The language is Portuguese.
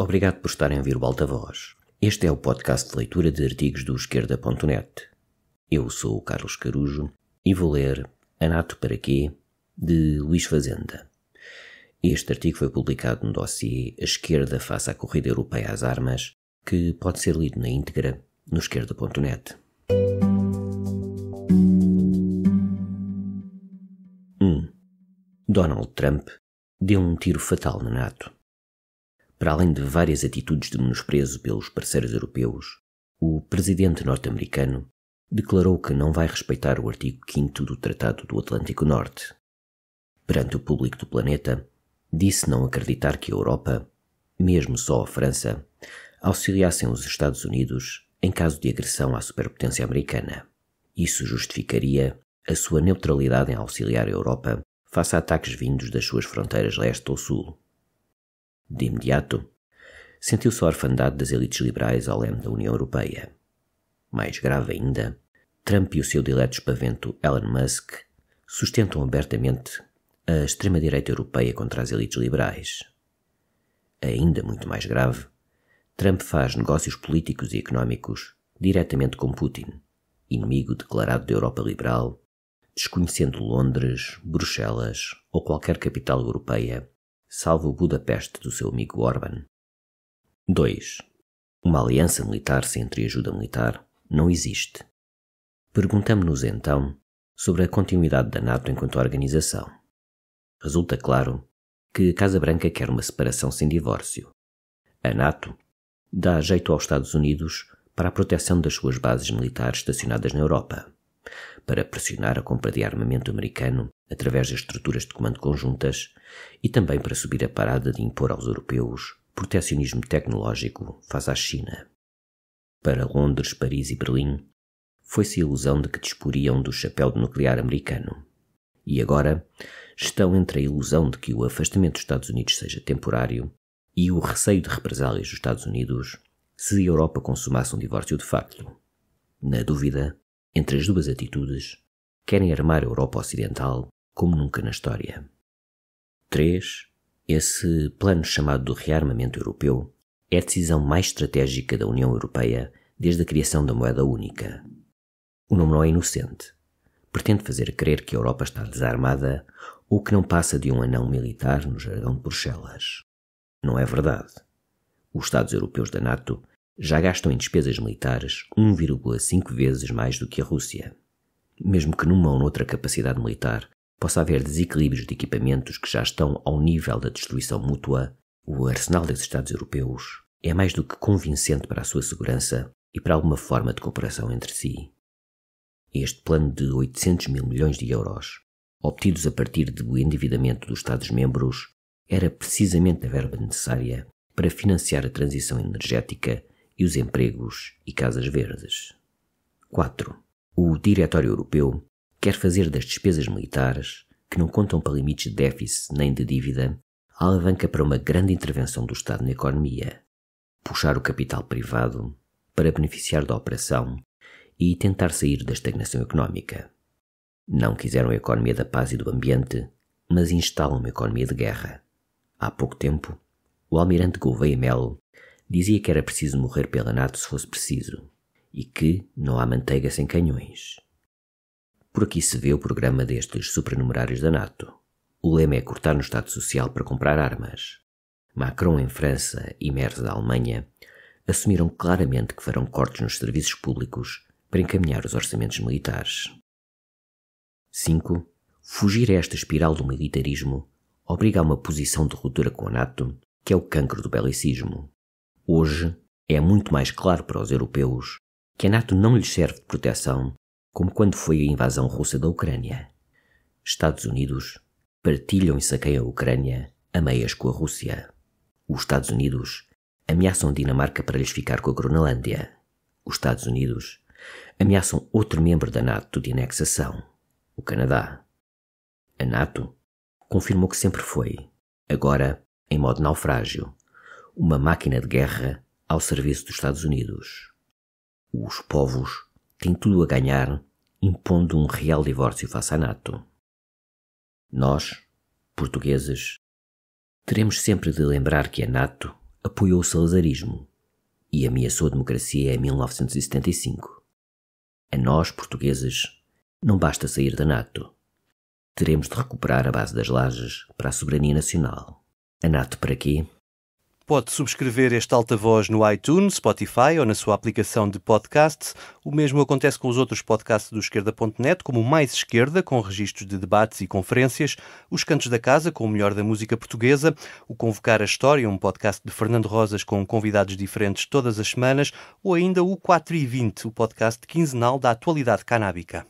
Obrigado por estarem a ouvir o Alta Voz. Este é o podcast de leitura de artigos do Esquerda.net. Eu sou o Carlos Carujo e vou ler A NATO para quê? De Luís Fazenda. Este artigo foi publicado no dossiê A Esquerda face à Corrida Europeia às Armas, que pode ser lido na íntegra no Esquerda.net. 1. Donald Trump deu um tiro fatal na NATO. Para além de várias atitudes de menosprezo pelos parceiros europeus, o presidente norte-americano declarou que não vai respeitar o artigo 5º do Tratado do Atlântico Norte. Perante o público do planeta, disse não acreditar que a Europa, mesmo só a França, auxiliassem os Estados Unidos em caso de agressão à superpotência americana. Isso justificaria a sua neutralidade em auxiliar a Europa face a ataques vindos das suas fronteiras leste ou sul. De imediato, sentiu-se a orfandade das elites liberais ao leme da União Europeia. Mais grave ainda, Trump e o seu dileto espavento Elon Musk sustentam abertamente a extrema-direita europeia contra as elites liberais. Ainda muito mais grave, Trump faz negócios políticos e económicos diretamente com Putin, inimigo declarado da Europa liberal, desconhecendo Londres, Bruxelas ou qualquer capital europeia, salvo Budapeste do seu amigo Orbán. 2. Uma aliança militar sem entreajuda militar não existe. Perguntamo-nos então sobre a continuidade da NATO enquanto organização. Resulta claro que a Casa Branca quer uma separação sem divórcio. A NATO dá jeito aos Estados Unidos para a proteção das suas bases militares estacionadas na Europa, para pressionar a compra de armamento americano através das estruturas de comando conjuntas e também para subir a parada de impor aos europeus protecionismo tecnológico face à China. Para Londres, Paris e Berlim, foi-se a ilusão de que disporiam do chapéu de nuclear americano. E agora estão entre a ilusão de que o afastamento dos Estados Unidos seja temporário e o receio de represálias dos Estados Unidos se a Europa consumasse um divórcio de facto. Na dúvida, entre as duas atitudes, querem armar a Europa Ocidental como nunca na história. 3. Esse plano chamado do rearmamento europeu é a decisão mais estratégica da União Europeia desde a criação da moeda única. O nome não é inocente. Pretende fazer crer que a Europa está desarmada ou que não passa de um anão militar no jargão de Bruxelas. Não é verdade. Os Estados europeus da NATO já gastam em despesas militares 1,5 vezes mais do que a Rússia. Mesmo que numa ou noutra capacidade militar possa haver desequilíbrios de equipamentos que já estão ao nível da destruição mútua, o arsenal dos Estados europeus é mais do que convincente para a sua segurança e para alguma forma de cooperação entre si. Este plano de 800 mil milhões de euros, obtidos a partir do endividamento dos Estados-membros, era precisamente a verba necessária para financiar a transição energética e os empregos e casas verdes. 4. O Diretório Europeu quer fazer das despesas militares, que não contam para limites de déficit nem de dívida, a alavanca para uma grande intervenção do Estado na economia, puxar o capital privado para beneficiar da operação e tentar sair da estagnação económica. Não quiseram a economia da paz e do ambiente, mas instalam uma economia de guerra. Há pouco tempo, o almirante Gouveia Melo dizia que era preciso morrer pela NATO se fosse preciso, e que não há manteiga sem canhões. Por aqui se vê o programa destes supranumerários da NATO. O lema é cortar no Estado Social para comprar armas. Macron em França e Merz na Alemanha assumiram claramente que farão cortes nos serviços públicos para encaminhar os orçamentos militares. 5. Fugir a esta espiral do militarismo obriga a uma posição de ruptura com a NATO, que é o cancro do belicismo. Hoje é muito mais claro para os europeus que a NATO não lhes serve de proteção como quando foi a invasão russa da Ucrânia. Estados Unidos partilham e saqueiam a Ucrânia a meias com a Rússia. Os Estados Unidos ameaçam a Dinamarca para lhes ficar com a Groenlândia. Os Estados Unidos ameaçam outro membro da NATO de anexação, o Canadá. A NATO confirmou que sempre foi, agora em modo naufrágio, uma máquina de guerra ao serviço dos Estados Unidos. Os povos têm tudo a ganhar impondo um real divórcio face à NATO. Nós, portugueses, teremos sempre de lembrar que a NATO apoiou o salazarismo e ameaçou a democracia em 1975. A nós, portugueses, não basta sair da NATO. Teremos de recuperar a base das lajes para a soberania nacional. A NATO para quê? Pode subscrever este Altavoz no iTunes, Spotify ou na sua aplicação de podcast. O mesmo acontece com os outros podcasts do Esquerda.net, como o Mais Esquerda, com registros de debates e conferências, Os Cantos da Casa, com o melhor da música portuguesa, o Convocar a História, um podcast de Fernando Rosas com convidados diferentes todas as semanas, ou ainda o 4 e 20, o podcast quinzenal da atualidade canábica.